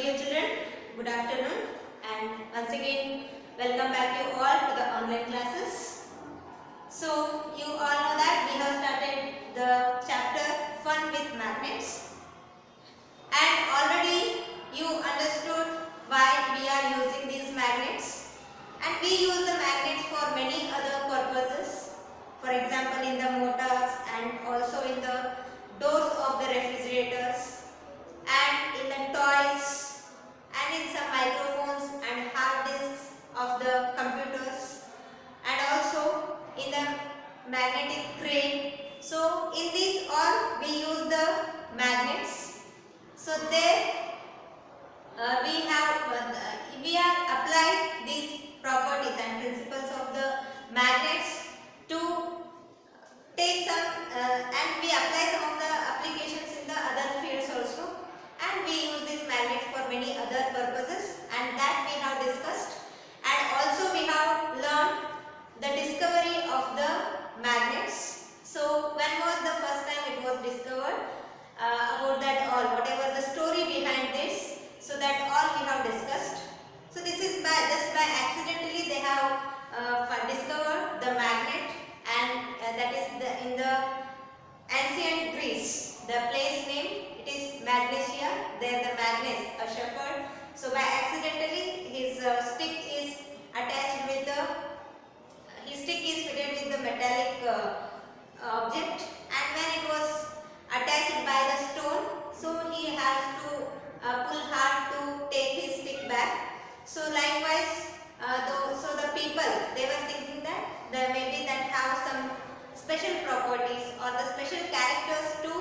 dear children, good afternoon, and once again welcome back you all to the online classes. So you all know that we have started the chapter Fun with Magnets, and already you understood why we are using these magnets, and we use the magnets for many other purposes. For example, in the motors and also in the doors of the refrigerators, and in the toys, and in some microphones and hard disks of the computers, and also in the magnetic crane. So in these all we use the magnets. So there we are applied these properties and principles of the magnets to take some and we apply some of the applications in the other fields also, and we use these magnets for many other purposes, and that we have discussed. And also we have learned the discovery of the magnets. So when was the first time it was discovered, about that all, whatever the story behind this, so that all we have discussed. So this is just by accidentally they have discovered the magnet, and that is in the ancient Greece. The place name, it is Magnesia. There the Magnus, a shepherd. So by accidentally his stick is attached with the his stick is fitted with the metallic object, and when it was attached by the stone, so he has to pull hard to take his stick back. So likewise, so the people, they were thinking that there may be that have some special properties or the special characters to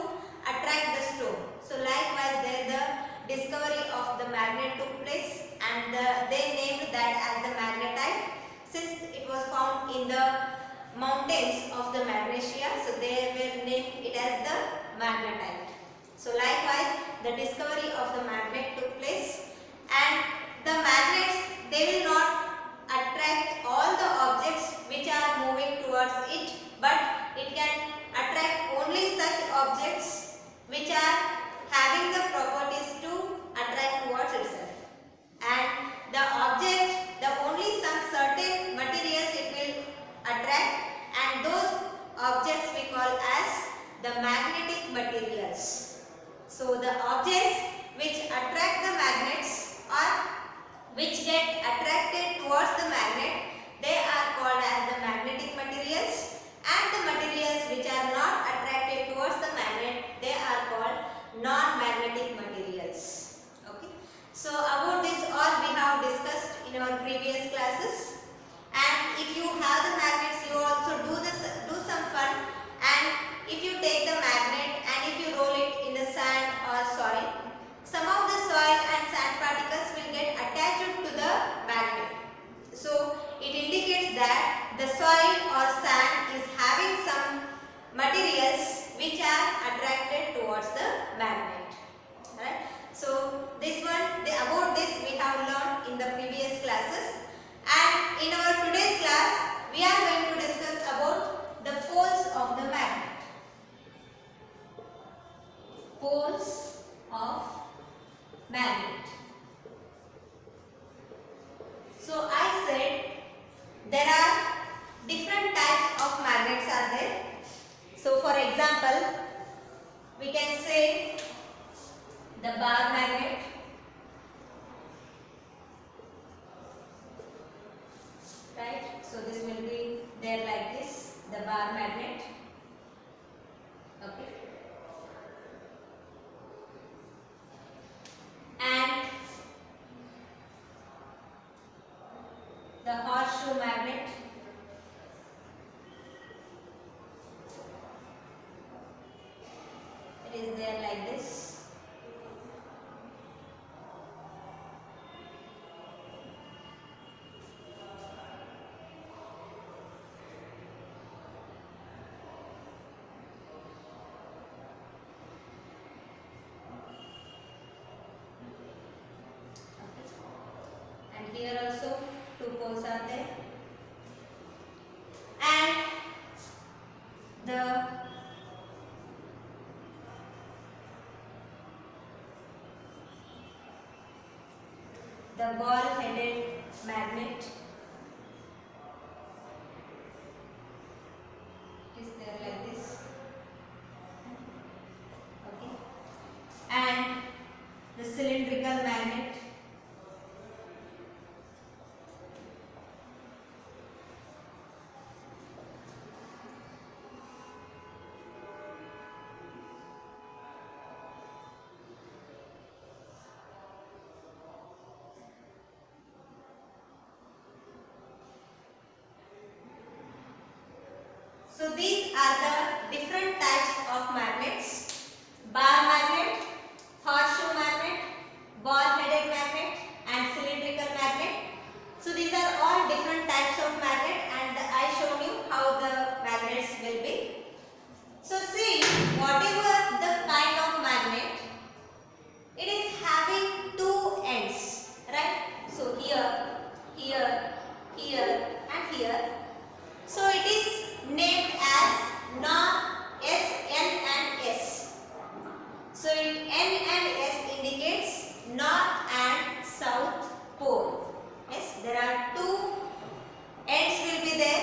attract the stone. So likewise there the discovery of the magnet took place, and they named that as the magnetite, since it was found in the mountains of the Magnesia. So they will name it as the magnetite. So likewise the discovery of the magnet took place, and the magnets, they will not attract all the objects which are moving towards it, but it can attract only such objects which are having the properties to attract towards itself. And the object, the only some certain materials it will attract, and those objects we call as the magnetic materials. So the objects which attract the magnets or which get attracted towards the magnet, they are called as the magnetic materials, and the materials which are not attracted towards the magnet, they are called non-magnetic materials. Okay. So about this all we have discussed in our previous classes, and if you have the magnets, you also do some fun, and if you take the magnet and if you roll it in the sand or soil, some of the soil and sand particles will get attached to the magnet. So it indicates that the soil or sand is having some materials which are attracted towards the magnet. Right? So this one, about this we have learned in the previous classes, and in our today's class we are going to discuss about the poles of the magnet. Poles of magnet. So I said there are different types of magnets are there. So for example, we can say the bar magnet, right? So this will be there like this, the bar magnet. Okay. And the horseshoe magnet, it is there like this. And here also two poles are there, and the the ball-headed magnet. It is there like this. Okay. And the cylindrical magnet. So these are the different types of magnets: bar magnet, horseshoe magnet, ball-headed magnet and cylindrical magnet. So these are all different types of magnet, and I shown you how the magnets will be. So see, whatever the kind of magnet, it is having two ends, right? So here, here, here and here. So it is named as north, S, N and S. So N and S indicates north and south pole. Yes, there are two ends will be there.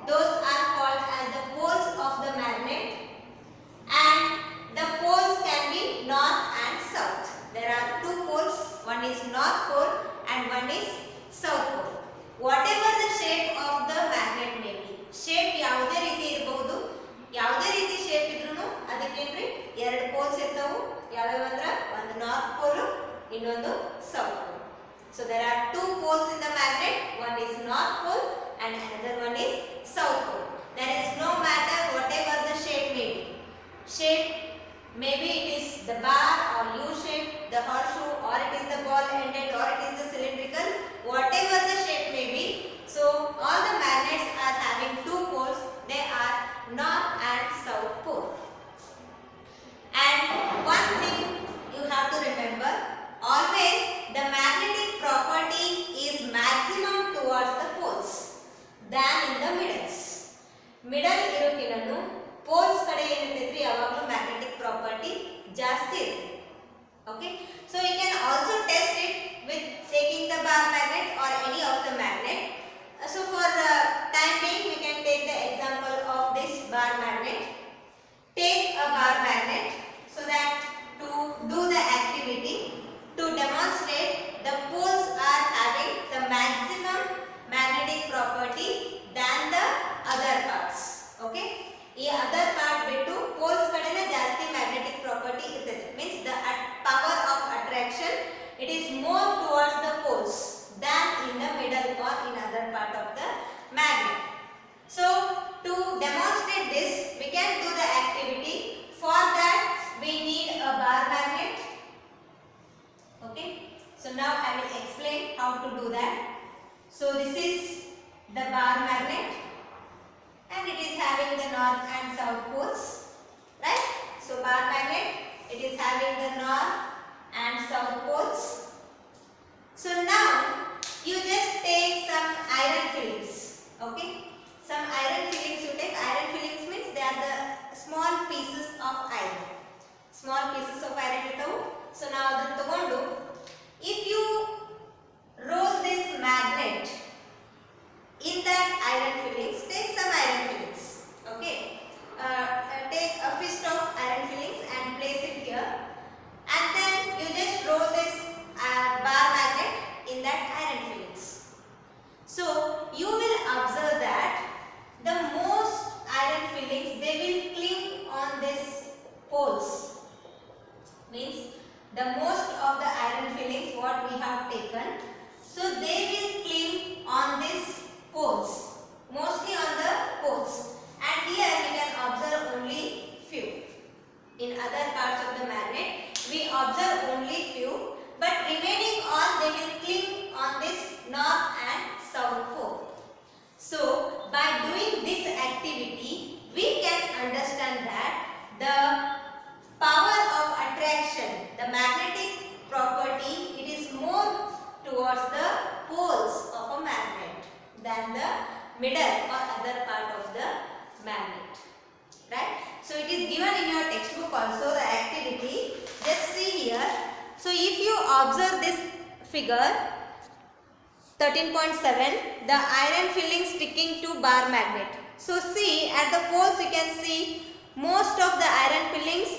Those are called as the poles of the magnet, and the poles can be north and south. There are two poles, one is north pole and one is south pole. Whatever the shape of the magnet may be, shape ಯಾವುದೇ ರೀತಿ ಇರಬಹುದು, ಯಾವುದೇ ರೀತಿ shape ಇದ್ರೂ ಅದಕ್ಕೇನ್ರಿ ಎರಡು poles ಇರ್ತಾವು. ಯಾವ್ಯಾವ ಅಂದ್ರೆ ಒಂದು north pole ಇನ್ನೊಂದು south pole. So there are two poles in the magnet, one is north pole and another one is south pole. There is no matter whatever the shape may be. Shape, maybe it is the bar or U shape, the horseshoe, or it is the ball ended, or it is the cylindrical, whatever the shape may be. So all the magnets are having two poles, they are north and south pole. And one thing you have to remember, always the magnetic property is maximum towards the poles than in the middles. Middle ಇರೋಕಿನನು poles ಕಡೆ ಏನಿರ್ತೈತ್ರಿ ಯಾವಾಗಲೂ magnetic property ಜಾಸ್ತಿ ಇರುತ್ತೆ. Okay, so you can also test it with taking the bar magnet or any of the magnet. So for time being, we can take the example of this bar magnet. Take a bar magnet so that to do the activity, to demonstrate the poles are having the maximum magnetic property than the other parts. Okay, ಈ other part ಬಿಟ್ಟು poles ಕಡೆನೇ ಜಾಸ್ತಿ magnetic property ಇರ್ತದೆ. Means the power of attraction, it is more towards the poles than in the middle or in other part of the magnet. So to demonstrate this, we can do the activity. For that we need a bar magnet. Okay, so now I will explain how to do that. So this is the bar magnet and it is having the north and south poles, right? So bar magnet, it is having the north and south poles. So now you just take some iron fillings. Okay, some iron fillings you take. Iron fillings means they are the small pieces of iron. Small pieces of iron ಇರ್ತಾವು. So now ಅದನ್ನು ತಗೊಂಡು, if you roll this magnet in that iron fillings, take some iron fillings. Okay, take a fist of iron fillings and place it here, and then you just roll this bar magnet in that iron fillings. So you will observe that the most iron fillings, they will cling on these poles. Means the most of the iron fillings what we have taken, so they will cling on these poles, mostly on the poles, and here we can observe only few. In other parts of the magnet we observe only few, but remaining all they will cling on this north and south pole. So by doing this activity we can understand that the power of attraction, the magnetic property, it is more towards the poles of a magnet than the middle or other part of the magnet, right? So it is given in your textbook also, the activity. Just see here. So if you observe this figure, 13.7, the iron filling sticking to bar magnet. So see, at the poles you can see most of the iron fillings,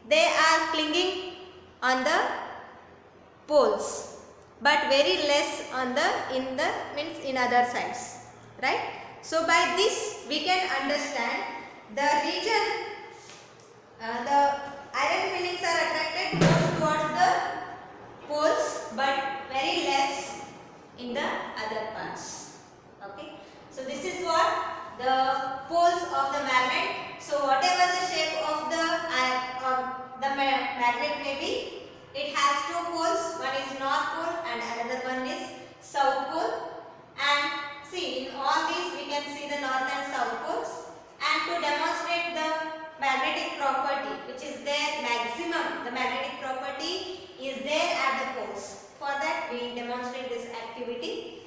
they are clinging on the poles, but very less on the in other sides, right? So by this we can understand the region, the iron fillings are attracted more towards the poles but very less in the other parts. Okay, so this is what the poles of the magnet. So whatever the shape of the magnet may be, it has two poles. One is north pole and another one is south pole. And see, in all these we can see the north and south poles. And to demonstrate the magnetic property, which is there maximum, the magnetic property is there at the poles. For that we demonstrate this activity,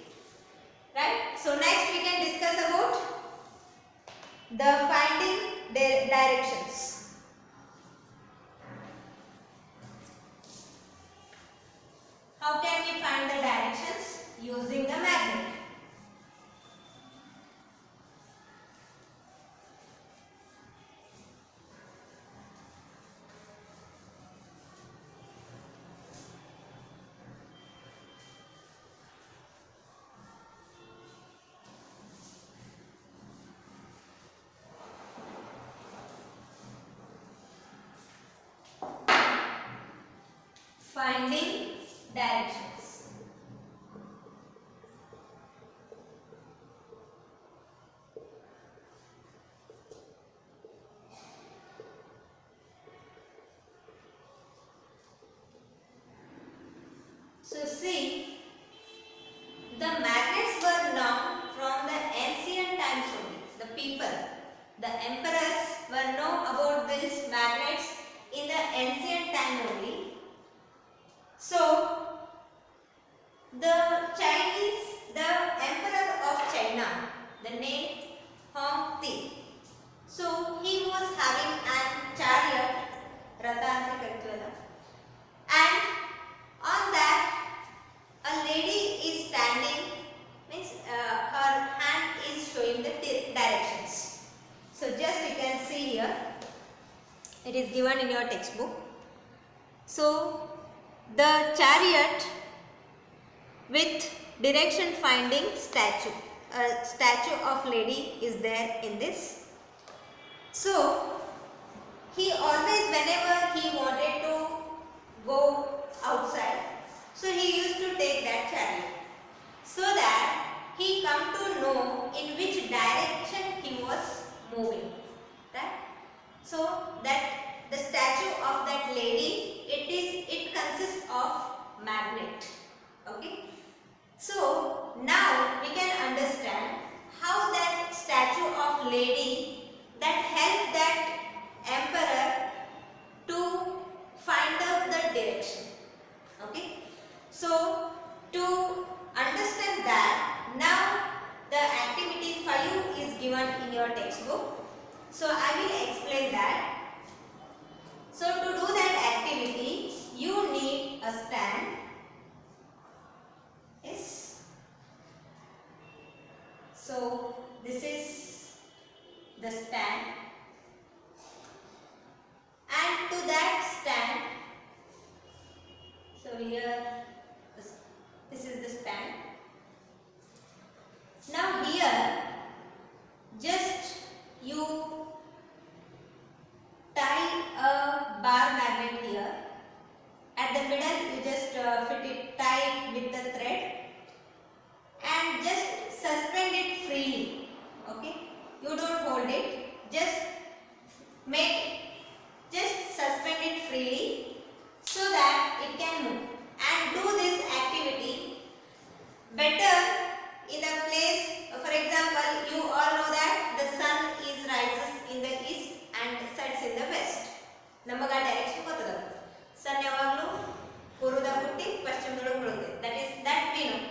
right? So next we can discuss about the finding directions. How can we find the directions using the magnet? Finding directions. So see, the magnets were known from the ancient times only. The people, the emperors were known about these magnets in the ancient time only. So the emperor of China, the name Hong Ti. So he was having a chariot, and on that a lady is standing, means her hand is showing the directions. So just you can see here, it is given in your textbook. So the chariot with direction finding statue, a statue of lady is there in this. So he always, whenever he wanted to go outside, so he used to take that chariot, so that he come to know in which direction he was moving, right? So that the statue of that lady, it consists of magnet. Okay, so now we can understand how that statue of lady that helped that emperor to find out the direction. Okay, so to understand that, now the activity 5 is given in your textbook. So I will explain that. So to do that activity, you need a stand. Yes. So this is the stand, and to that stand, so here this is the stand. Now here just you tie a bar magnet here. At the middle you just tie it with the thread and just suspend it freely. Okay, you don't hold it, just suspend it freely so that it can move, and do this activity better in a place. For example, you all know that the sun rises in the east and sets in the west. ನಮಗ direction ಗೊತ್ತದ, sun ಯಾವಾಗಲೂ ಪೂರ್ವದಾಗ ಹುಟ್ಟಿ ಪಶ್ಚಿಮದೊಳಗೆ ಮುಳುಗುತ್ತೆ. That we know.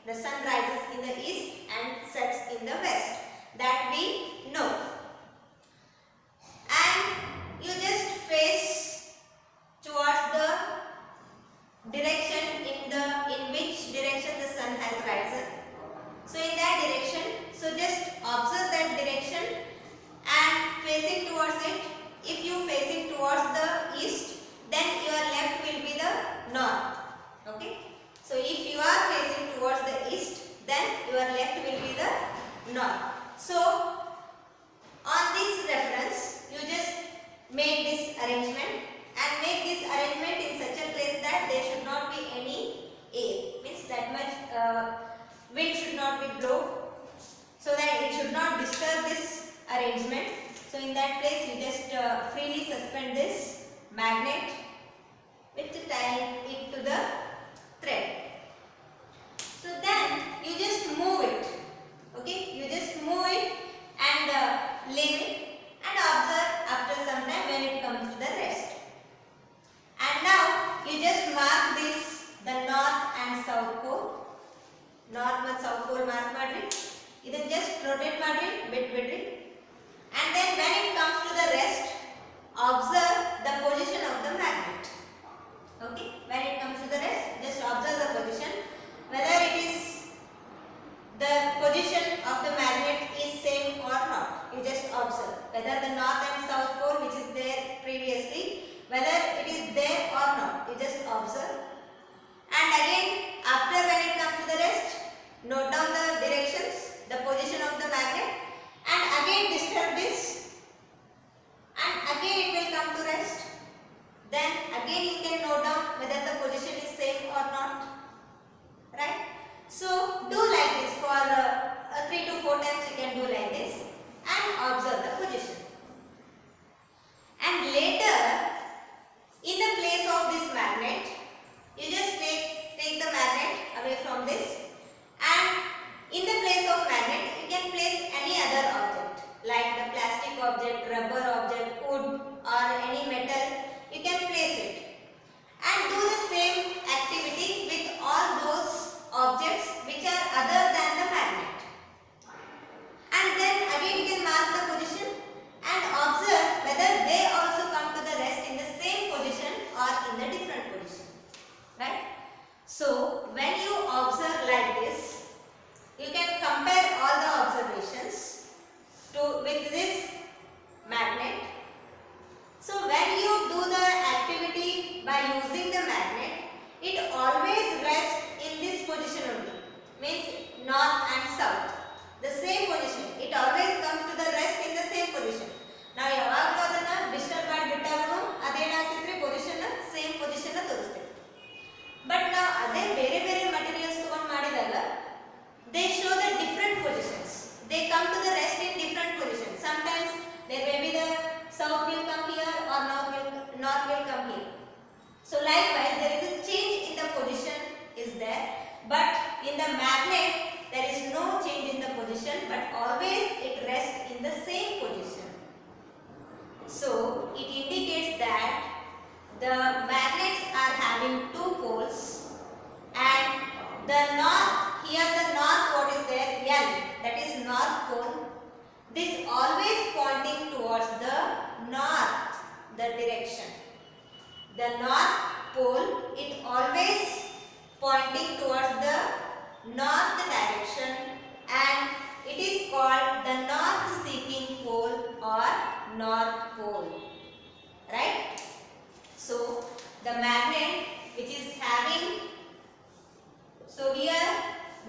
The sun rises in the east and sets in the west. That we know. And you just face towards the direction arrangement. So in that place you just freely suspend this magnet with tying it to the thread. So then you just move it. Okay, you just move it and leave it and observe after some time when it comes to the rest. And now you just mark this, the north and south pole. North ಮತ್ತು south pole mark ಮಾಡ್ರಿ. ಇದನ್ನ just rotate ಮಾಡ್ರಿ, ಬಿಟ್ಬಿಡ್ರಿ. And then when it comes to the rest, observe the position of the magnet. Okay, when it comes to the rest, just observe the position, whether it is the position of the magnet is same or not. You just observe whether the north and south pole which is there previously, whether it is there or not. You just observe. And again, after when it comes to the rest, note down the directions, the position of the magnet, and again disturb this, and again it will come to rest. Then again you can note down whether the position is same or not. Right? So do like this for 3 to 4 times. You can do like this and observe the position. And later, in the place of this magnet, you just take the magnet away from this, and in the place of magnet you can place any other object like the plastic object, rubber object, wood or any metal. You can place it and do the same activity with all those objects which are other than the magnet. And then again you can mark the position and observe whether they also come to the rest in the same position or in the different position. Right? So when you observe like this, you can compare all the observations with this magnet. So when you do the activity by using the magnet, it always rests in this position only, means north and south, the same position. It always comes to the rest in the same position. Now ಯಾವಾಗಲೂ ಅದನ್ನ disturb ಮಾಡಿ ಬಿಟ್ಟಾಗನು ಅದೇನಾಗ್ತಿದ್ರೆ position same position ತೋರಿಸ್ತೇವೆ. But ನಾವು ಅದೇ ಬೇರೆ ಬೇರೆ materials ತಗೊಂಡು ಮಾಡಿದಾಗ they show the different positions. They come to the rest in different positions. Sometimes there may be the south will come here or north will come here. So likewise there is a change in the position is there, but in the magnet there is no change in the position, but always it rests in the same position. So it indicates that the magnets are having two poles, and the north, here the north what is there, L, that is north pole. This always pointing towards the north, the direction. The north pole, it always pointing towards the north direction, and it is called the north seeking pole or north pole. Right? So the magnet which is having, so here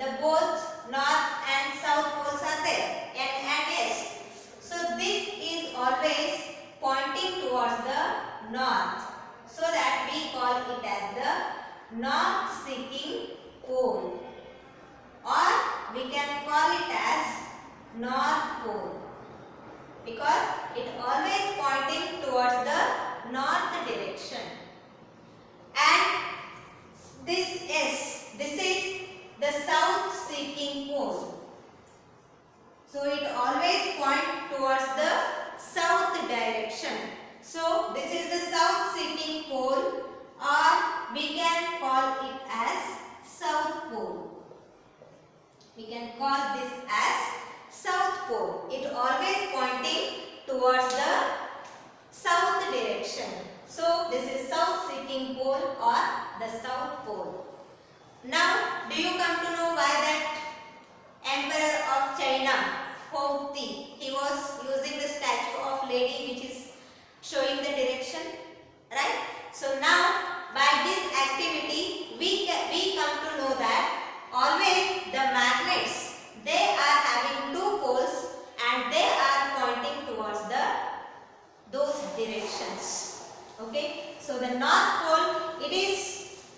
the both north and south poles are there, N and S. So this is always pointing towards the north, so that we call it as the north seeking pole, or we can call it as north pole, because it always pointing towards the north direction. And this is the south seeking pole. So it always point towards the south direction. So this is the south seeking pole, or we can call it as south pole. We can call this as south pole. It always pointing towards the south direction. So this is south seeking pole or the south pole. Now do you come to know why that Emperor of China, Hong Ti, he was using the statue of lady which is showing the direction, right? So now by this activity we come to know that always the magnets, they are having two poles and they are pointing towards those directions. Okay, so the north pole, it is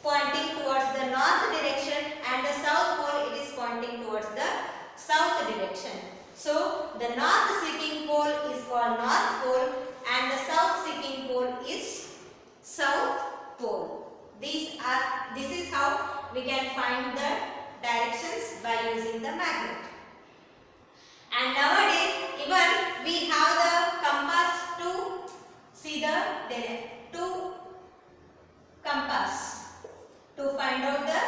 pointing towards the north direction, and the south pole, it is pointing towards the south direction. So the north seeking pole we can find the directions by using the magnet. And nowadays even we have the compass to see the compass to find out the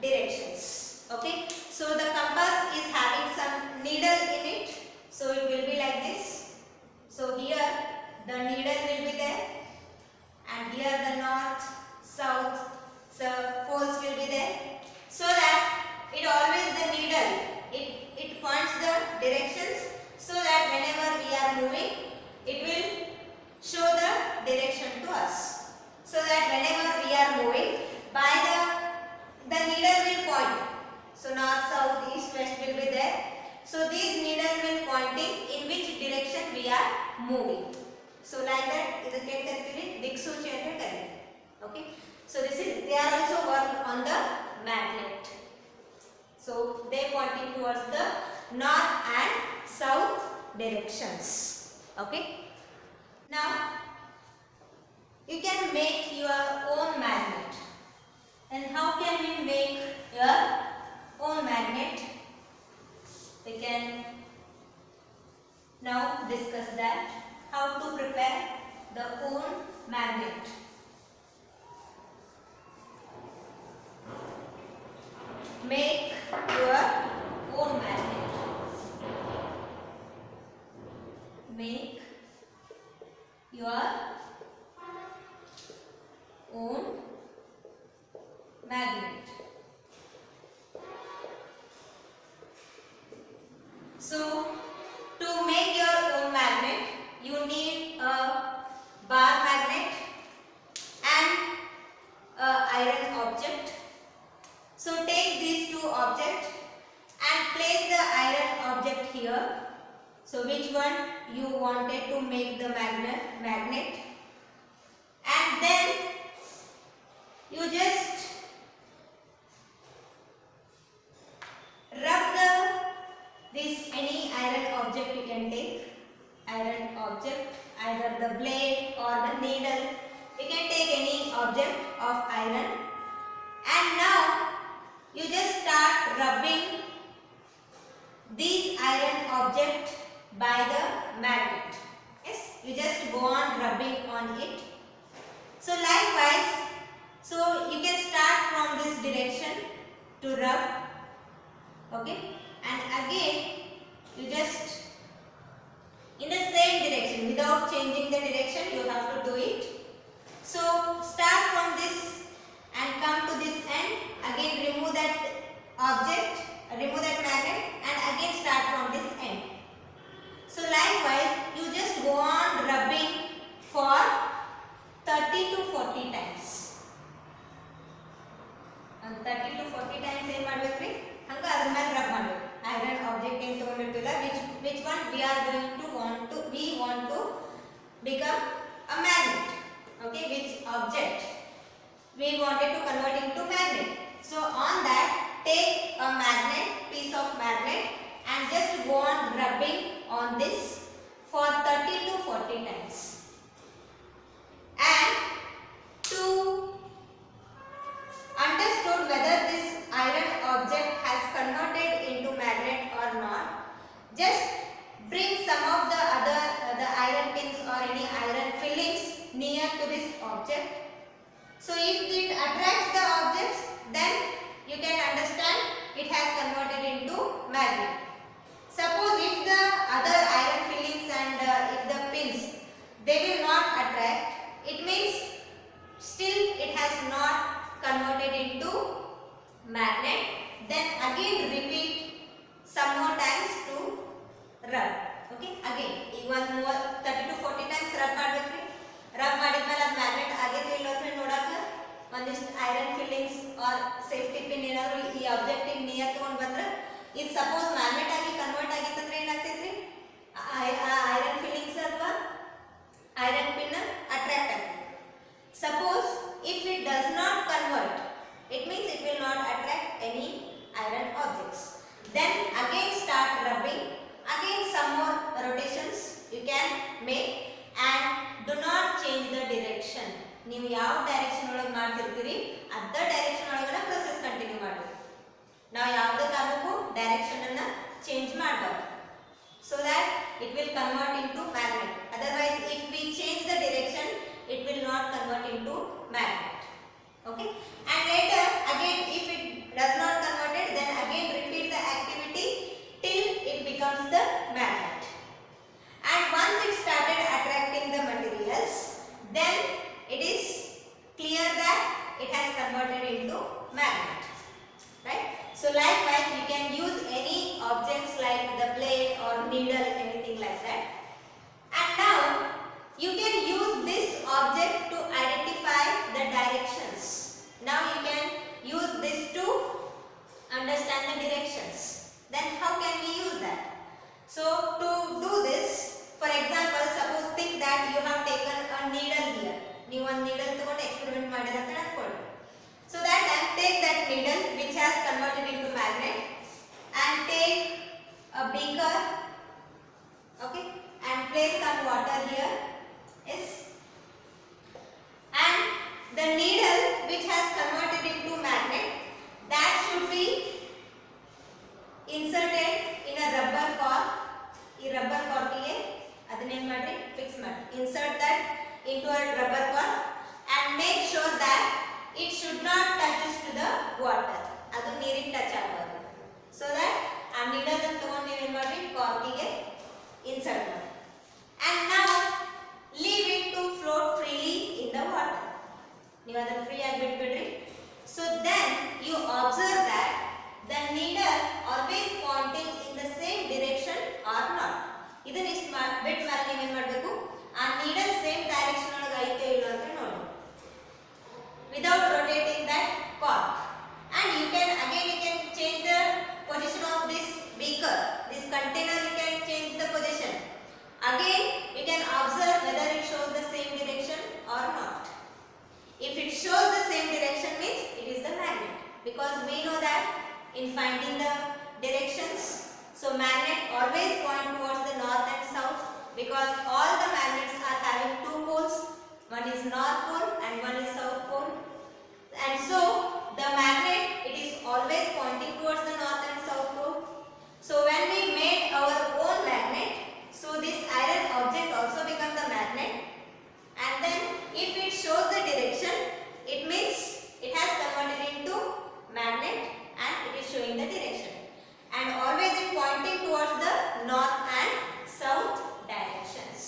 directions. Okay, so the compass is having some needle in it, so it will be like this. So here the needle will be there, and here the north, south, so poles will be there, so that it always the needle it points the directions, so that whenever we are moving it will show the direction to us, so that whenever we are moving by the needle will point. So north, south, east, west will be there. So these needle will pointing in which direction we are moving. So like that ಇದಕ್ಕೆ ಏನು ಕರೀತೀವಿ ದಿಕ್ಸೂಚಿ ಅಂತ ಕರೀತೀವಿ. Okay, so this is they are also work on the magnet. So they pointing towards the north and south directions. Okay, now you can make your own magnet. And how can we make your own magnet? We can now discuss that, how to prepare the own magnet. Make your own magnet. Make your own magnet. So to make your own magnet you need a bar magnet and a iron object. So take these two objects and place the iron object here. So which one you wanted to make the magnet, and then you just rub this any iron object you can take, iron object, either the blade or the needle, you can take any object of iron, and now you just start rubbing this iron object by the magnet. Yes, you just go on rubbing on it. So likewise, so you can start from this direction to rub. Okay, and again you just in the same direction without changing the direction you have to do it. So start from this and come to this end, again remove that object, remove that magnet, and again start from this end. So likewise you just go on rubbing for 30 to 40 times. And 30 to 40 times ಏನು ಮಾಡಬೇಕ್ರಿ, ಹಂಗ ಅದರ ಮೇಲೆ rub ಮಾಡಬೇಕು. Iron object ಏನು ತಗೊಂಡಿರ್ತೀವಲ್ಲ, which one we are going to want to become a magnet. Okay, which object we wanted to convert into magnet. So on that, take a magnet, piece of magnet, and just go on rubbing on this for 30 to 40 times. And to understood whether this iron object has converted into magnet or not, just bring some of the iron pins or any iron fillings near to this object. So if it attracts the objects, then you can understand it has converted into magnet. Suppose if the other iron fillings and if the pins they will not attract, it means still it has not converted into magnet. Then again repeat some more times to rub. Okay, again one more 30 to 40 times rub ಮಾಡಬೇಕ್ರಿ. Rub ಮಾಡಿದ್ಮೇಲೆ ಅದು magnet ಆಗೈತೆ ಇಲ್ಲ ಅಂತ ನೋಡಕ್ಕೆ ಒಂದಿಷ್ಟು iron filings or safety pin ಏನಾದರೂ ಈ ಆಬ್ಜೆಕ್ಟಿಗೆ ನಿಯರ್ ತಗೊಂಡು ಬಂದ್ರೆ, ಇದು ಸಪೋಸ್ ಮ್ಯಾಗ್ನೆಟ್ ಆಗಿ ಕನ್ವರ್ಟ್ ಆಗಿತ್ತಂದ್ರೆ ಏನಾಗ್ತೈತ್ರಿ, ಆ ಐರನ್ ಫಿಲ್ಲಿಂಗ್ಸ್ ಅಥವಾ ಐರನ್ ಪಿನ್ ಅಟ್ರಾಕ್ಟ್ ಆಗ್ತದೆ. Suppose if it does not convert, it means it will not attract any iron objects. Then again start rubbing, again some more rotations you can make, and do not change the direction. ನೀವು ಯಾವ direction ಒಳಗೆ ಮಾಡ್ತಿರ್ತೀರಿ ಅದ direction ಒಳಗಡೆ process continue will convert into magnet. Otherwise, if we change the direction, it will not convert into magnet. Okay. And later again, if it does not convert it, then again repeat the activity till it becomes the magnet. And once it started attracting the materials, then it is clear that it has converted into magnet. Right? So likewise, you can use any objects like the blade or needle, anything like that. And now you can use this object to identify the directions. Now you can use this to understand the directions. Then how can we use that? So to do this, for example, suppose think that you have taken a needle here. You one needle ತಗೊಂಡು experiment ಮಾಡಿರ ಅಂತ ಅನ್ಕೊಳ್ಳಿ. So that time take that needle which has converted into magnet and take a beaker, okay, and place some water here. Yes. And the needle which has converted into magnet, that should be inserted in a rubber cork. ಈ rubber cork ಗೆ ಅದನ್ನೇನು ಮಾಡಿ fix ಮಾಡಿ. Insert that into a rubber cork and make sure that it should not touches to the water. ಅದು ನೀರಿಗೆ touch ಆಗಬಾರದು. So that ಆ needle ಅನ್ನು ತಗೊಂಡು ನೀವು ಏನು ಮಾಡಿ cork ಗೆ insert ಮಾಡಿ. And now leave it to float freely in the water. ನೀವು ಅದನ್ನು ಫ್ರೀ ಆಗಿ ಬಿಟ್ಬಿಡ್ರಿ. So then you observe that the needle always pointing in the same direction or not. ಇದನ್ನ ಇಷ್ಟು ಬಿಟ್ ಮೇಲೆ ನೀವು ಏನು ಮಾಡಬೇಕು, ಆ needle same direction ಒಳಗೆ ಐತೆ ಇಲ್ಲ ಅಂತ ನೋಡಿ, without rotating that cork. And you can change the position of this beaker, this container. You can change the position. Again, you can observe whether it shows the same direction or not. If it shows the same direction, means it is the magnet, because we know that in finding the directions, so magnet always point towards the north and south, because all the magnets are having two poles. One is north pole and one is south pole. And so the magnet, it is always pointing towards the north and south pole. So when we made our own magnet, so this iron object also becomes the magnet. And then if it shows the direction, it means it has converted into magnet and it is showing the direction. And always it pointing towards the north and south directions.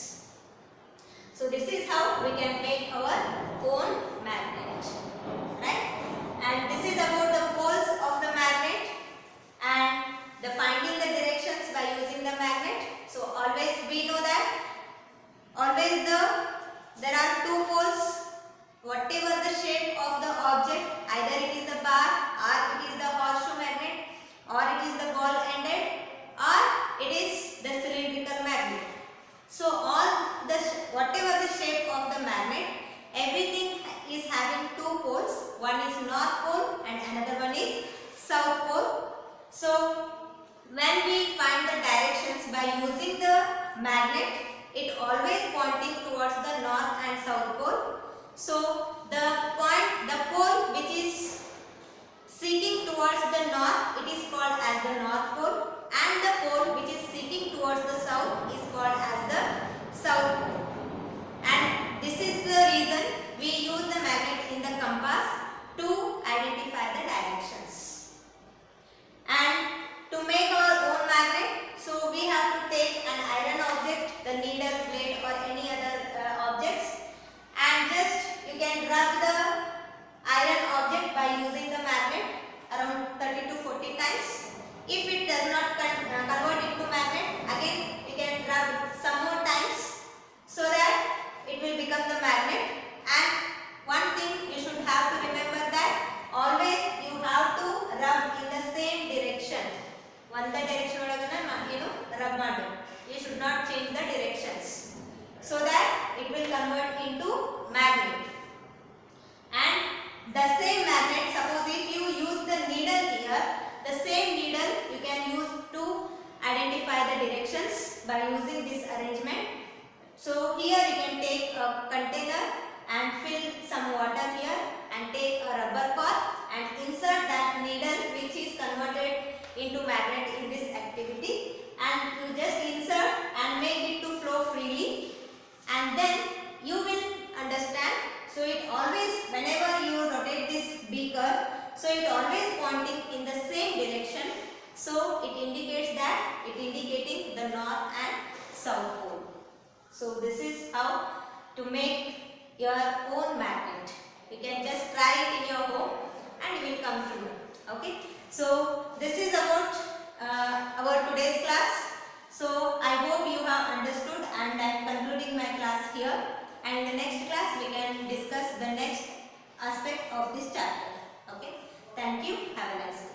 So this is how we can make our own magnet. Right? And this is about the poles of the magnet and the finding the directions by using the magnet. So always we know that always there are two poles. Whatever the shape of the object, either it is the bar or it is the horseshoe magnet or it is the ball ended or it is the cylindrical magnet. So all the whatever the shape of the magnet, everything is having two poles. One is north pole and another one is south pole. So when we find the directions by using the magnet, it always pointing towards the north and south pole. So the pole which is seeking towards the north, it is called as the north pole, and the pole which is seeking towards the south is called as the south pole. And this is the reason we use the magnet in the compass to identify the directions. And to make our own magnet, so we have to take an iron object, the needle, blade or any other objects, and just you can rub the iron object by using the magnet around 30 to 40 times. If it does not convert into magnet, again you can rub some more times so that it will become the magnet. And one thing you should have to remember that always you have to rub in the same direction. One direction rub ಮಾಡಿ. You should not change the directions so that it will convert into magnet. And the same magnet, suppose if you use the needle here, the same needle you can use to identify the directions by using this arrangement. So here you can take a container and fill some water here and take a rubber cork and insert that needle which is converted into magnet in this activity, and you just insert and make it and then you will understand. So it always, whenever you rotate this beaker, so it always pointing in the same direction. So it indicates that it indicating the north and south pole. So this is how to make your own magnet. You can just try it in your home and you will come to know. Okay. So this is about our today's class. So I hope you have understood, and I am concluding my class here. And in the next class we can discuss the next aspect of this chapter. Okay. Thank you. Have a nice day.